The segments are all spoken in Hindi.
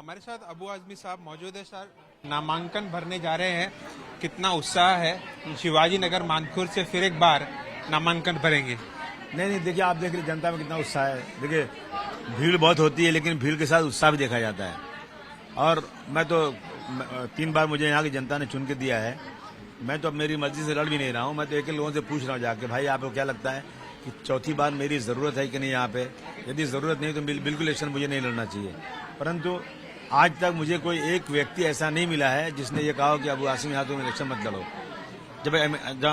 हमारे साथ अबू आजमी साहब मौजूद है। सर, नामांकन भरने जा रहे हैं, कितना उत्साह है? शिवाजी नगर मानखुर से फिर एक बार नामांकन भरेंगे। नहीं, देखिए, आप देख रहे जनता में कितना उत्साह है। देखिए, भीड़ बहुत होती है, लेकिन भीड़ के साथ उत्साह भी देखा जाता है। और मैं तो 3 बार मुझे यहाँ की जनता ने चुन के दिया है। मैं तो अब मेरी मर्जी से लड़ भी नहीं रहा हूँ। मैं तो एक लोगों से पूछ रहा हूँ जाके, भाई आपको क्या लगता है कि चौथी बार मेरी जरूरत है कि नहीं यहाँ पे? यदि जरूरत नहीं तो बिल्कुल इलेक्शन मुझे नहीं लड़ना चाहिए। परंतु आज तक मुझे कोई एक व्यक्ति ऐसा नहीं मिला है जिसने ये कहा कि अबू आसिम यहाँ तुम इलेक्शन मत लड़ो। जब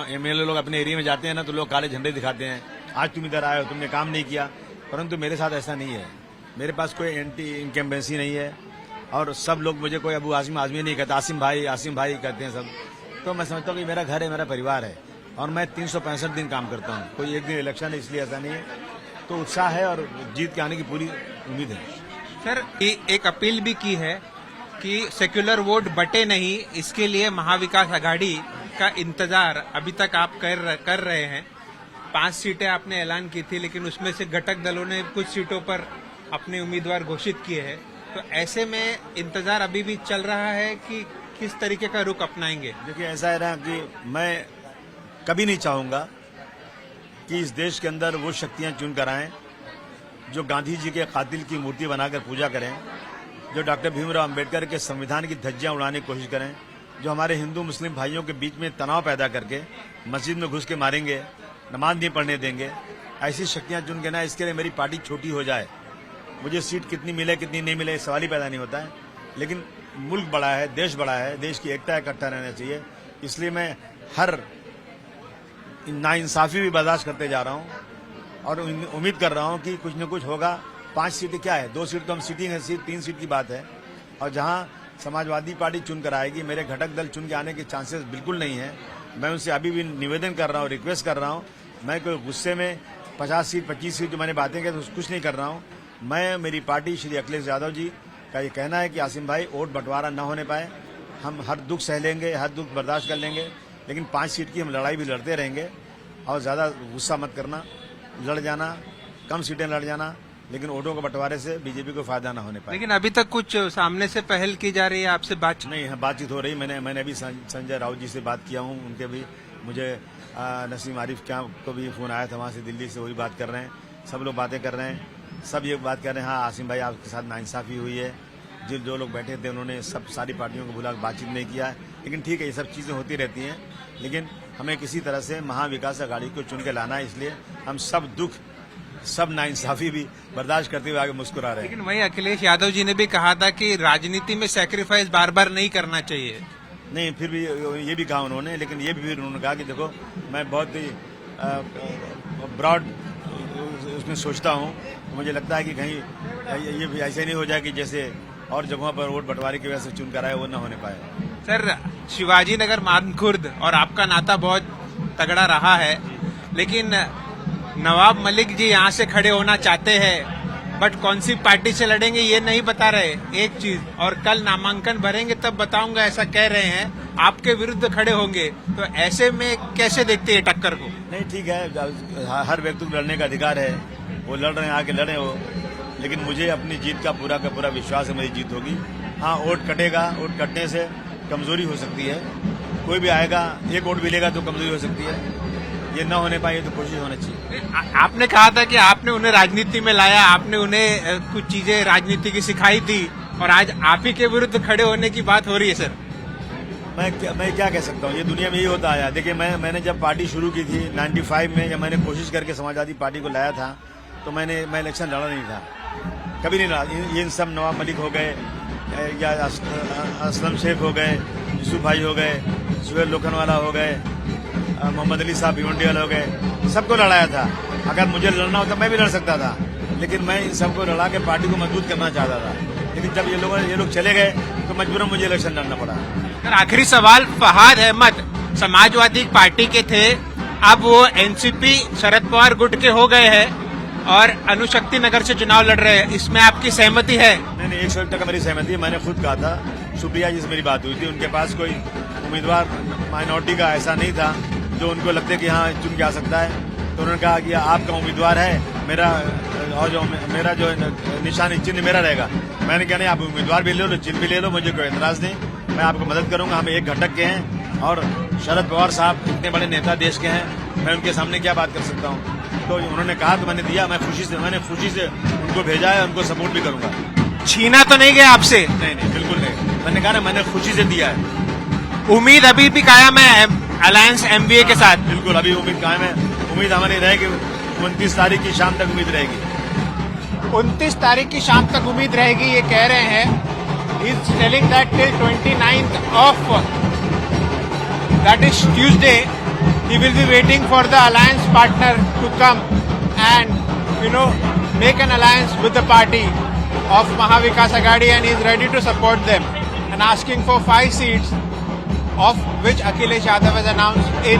एमएलए लोग अपने एरिया में जाते हैं ना, तो लोग काले झंडे दिखाते हैं, आज तुम इधर आए हो, तुमने काम नहीं किया। परंतु मेरे साथ ऐसा नहीं है। मेरे पास कोई एंटी इनकम्बेंसी नहीं है और सब लोग मुझे कोई अबू आसिम आजमी नहीं कहते, आसिम भाई कहते हैं सब। तो मैं समझता हूँ कि मेरा घर है, मेरा परिवार है और मैं 365 दिन काम करता हूँ। कोई एक दिन इलेक्शन है इसलिए ऐसा नहीं है। तो उत्साह है और जीत के आने की पूरी उम्मीद है। सर, एक अपील भी की है कि सेक्युलर वोट बटे नहीं, इसके लिए महाविकास आघाड़ी का इंतजार अभी तक आप कर रहे हैं। 5 सीटें आपने ऐलान की थी, लेकिन उसमें से घटक दलों ने कुछ सीटों पर अपने उम्मीदवार घोषित किए हैं। तो ऐसे में इंतजार अभी भी चल रहा है कि किस तरीके का रुख अपनाएंगे? देखिए, ऐसा है ना कि मैं कभी नहीं चाहूंगा कि इस देश के अंदर वो शक्तियां चुन कर आएं जो गांधी जी के कातिल की मूर्ति बनाकर पूजा करें, जो डॉक्टर भीमराव अंबेडकर के संविधान की धज्जियां उड़ाने की कोशिश करें, जो हमारे हिंदू मुस्लिम भाइयों के बीच में तनाव पैदा करके मस्जिद में घुस के मारेंगे, नमाज नहीं पढ़ने देंगे। ऐसी शक्तियां चुन के ना, इसके लिए मेरी पार्टी छोटी हो जाए। मुझे सीट कितनी मिले कितनी नहीं मिले सवाल ही पैदा नहीं होता है। लेकिन मुल्क बड़ा है, देश बड़ा है, देश की एकता इकट्ठा रहना चाहिए। इसलिए मैं हर नाइंसाफी भी बर्दाश्त करते जा रहा हूं और उम्मीद कर रहा हूं कि कुछ न कुछ होगा। 5 सीटें क्या है, 2 सीट तो हम सीटिंग है, 3 सीट की बात है। और जहां समाजवादी पार्टी चुन कर आएगी, मेरे घटक दल चुन के आने के चांसेस बिल्कुल नहीं है। मैं उनसे अभी भी निवेदन कर रहा हूं, रिक्वेस्ट कर रहा हूं। मैं कोई गुस्से में 50 सीट 25 सीट जो मैंने बातें की तो कुछ नहीं कर रहा हूं। मैं, मेरी पार्टी श्री अखिलेश यादव जी का ये कहना है कि आसिम भाई, वोट बंटवारा न होने पाए, हम हर दुख सह लेंगे, हर दुख बर्दाश्त कर लेंगे, लेकिन 5 सीट की हम लड़ाई भी लड़ते रहेंगे। और ज्यादा गुस्सा मत करना, लड़ जाना, कम सीटें लड़ जाना, लेकिन वोटों के बंटवारे से बीजेपी को फायदा न होने पाए। लेकिन अभी तक कुछ सामने से पहल की जा रही है, आपसे बात नहीं है? बातचीत हो रही। मैंने अभी संजय राउत जी से बात किया हूँ, उनके भी मुझे नसीम आरिफ क्या को भी फोन आया था वहाँ से, दिल्ली से, वही बात कर रहे हैं। सब लोग बातें कर रहे हैं, सब ये बात कर रहे हैं, हाँ आसिम भाई आपके साथ नाइंसाफी हुई है। जो लोग बैठे थे उन्होंने सारी पार्टियों को बुला बातचीत नहीं किया है। लेकिन ठीक है, ये सब चीजें होती रहती हैं, लेकिन हमें किसी तरह से महाविकास आघाड़ी को चुन के लाना है। इसलिए हम सब दुख, सब नाइंसाफी भी बर्दाश्त करते हुए आगे मुस्कुरा रहे हैं। लेकिन वहीं अखिलेश यादव जी ने भी कहा था कि राजनीति में सैक्रिफाइस बार बार नहीं करना चाहिए। नहीं, फिर भी ये भी कहा उन्होंने, लेकिन ये भी फिर उन्होंने कहा कि देखो, मैं बहुत ही ब्रॉड उसमें सोचता हूँ। मुझे लगता है कि कहीं ये भी ऐसे नहीं हो जाए कि जैसे और जगहों पर वोट बंटवारे की वजह से चुन कर आए, वो न होने पाए। सर, शिवाजी नगर मानखुर्द और आपका नाता बहुत तगड़ा रहा है, लेकिन नवाब मलिक जी यहाँ से खड़े होना चाहते हैं, बट कौन सी पार्टी से लड़ेंगे ये नहीं बता रहे, एक चीज। और कल नामांकन भरेंगे तब बताऊंगा, ऐसा कह रहे हैं। आपके विरुद्ध खड़े होंगे, तो ऐसे में कैसे देखते हैं टक्कर को? नहीं, ठीक है, हर व्यक्ति को लड़ने का अधिकार है, वो लड़ रहे हैं, आके लड़े हो। लेकिन मुझे अपनी जीत का पूरा विश्वास है, मेरी जीत होगी। हाँ, वोट कटेगा, वोट कटने से कमजोरी हो सकती है। कोई भी आएगा, एक वोट मिलेगा तो कमजोरी हो सकती है। ये न होने पाए तो कोशिश होनी चाहिए। आपने कहा था कि आपने उन्हें राजनीति में लाया, आपने उन्हें कुछ चीजें राजनीति की सिखाई थी, और आज आप ही के विरुद्ध खड़े होने की बात हो रही है। सर, मैं क्या कह सकता हूँ, ये दुनिया में यही होता आया। देखिए, मैंने जब पार्टी शुरू की थी 95 में, जब मैंने कोशिश करके समाजवादी पार्टी को लाया था, तो मैं इलेक्शन लड़ा नहीं था, कभी नहीं लड़ा। ये सब नवाब मलिक हो गए या असलम शेख हो गए, यूसुफ भाई हो गए, सुहेल लोखनवाला हो गए, मोहम्मद अली साहब भिवंडी हो गए, सबको लड़ाया था। अगर मुझे लड़ना होता मैं भी लड़ सकता था, लेकिन मैं इन सबको लड़ा के पार्टी को मजबूत करना चाहता था। लेकिन जब ये लोग चले गए तो मजबूरन मुझे इलेक्शन लड़ना पड़ा। सर, आखिरी सवाल, फहाद अहमद समाजवादी पार्टी के थे, अब वो एनसीपी शरद पवार गुट के हो गए हैं और अनुशक्ति नगर से चुनाव लड़ रहे हैं, इसमें आपकी सहमति है? नहीं, 100% मेरी सहमति है। मैंने खुद कहा था, सुप्रिया जी से मेरी बात हुई थी, उनके पास कोई उम्मीदवार माइनॉरिटी का ऐसा नहीं था जो उनको लगता है कि हाँ चुन के आ सकता है। तो उन्होंने कहा कि आपका उम्मीदवार है मेरा, और जो मेरा जो निशानी चिन्ह मेरा रहेगा। मैंने कहा नहीं, आप उम्मीदवार भी ले लो, चिन्ह भी ले लो, मुझे कोई एतराज नहीं, मैं आपको मदद करूंगा। हम एक घटक के हैं और शरद पवार साहब इतने बड़े नेता देश के हैं, मैं उनके सामने क्या बात कर सकता हूँ। तो उन्होंने कहा तो मैंने दिया, मैंने खुशी से उनको भेजा है, उनको सपोर्ट भी करूंगा। छीना तो नहीं गया आपसे? नहीं बिल्कुल नहीं, मैंने कहा ना मैंने खुशी से दिया है। उम्मीद अभी भी कायम है अलायंस एमवीए के साथ? बिल्कुल अभी उम्मीद कायम है, उम्मीद हमारी रहेगी। 29 तारीख की शाम तक उम्मीद रहेगी। 29 तारीख की शाम तक उम्मीद रहेगी, ये कह रहे हैं। He's telling that till 29th of that is Tuesday, he will be waiting for the alliance partner to come and make an alliance with the party of Mahavikas Aghadi, and he is ready to support them and asking for 5 seats, of which Akhilesh Yadav has announced in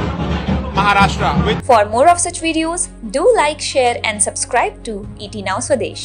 Maharashtra. For more of such videos, do like, share and subscribe to ET Now Swadesh.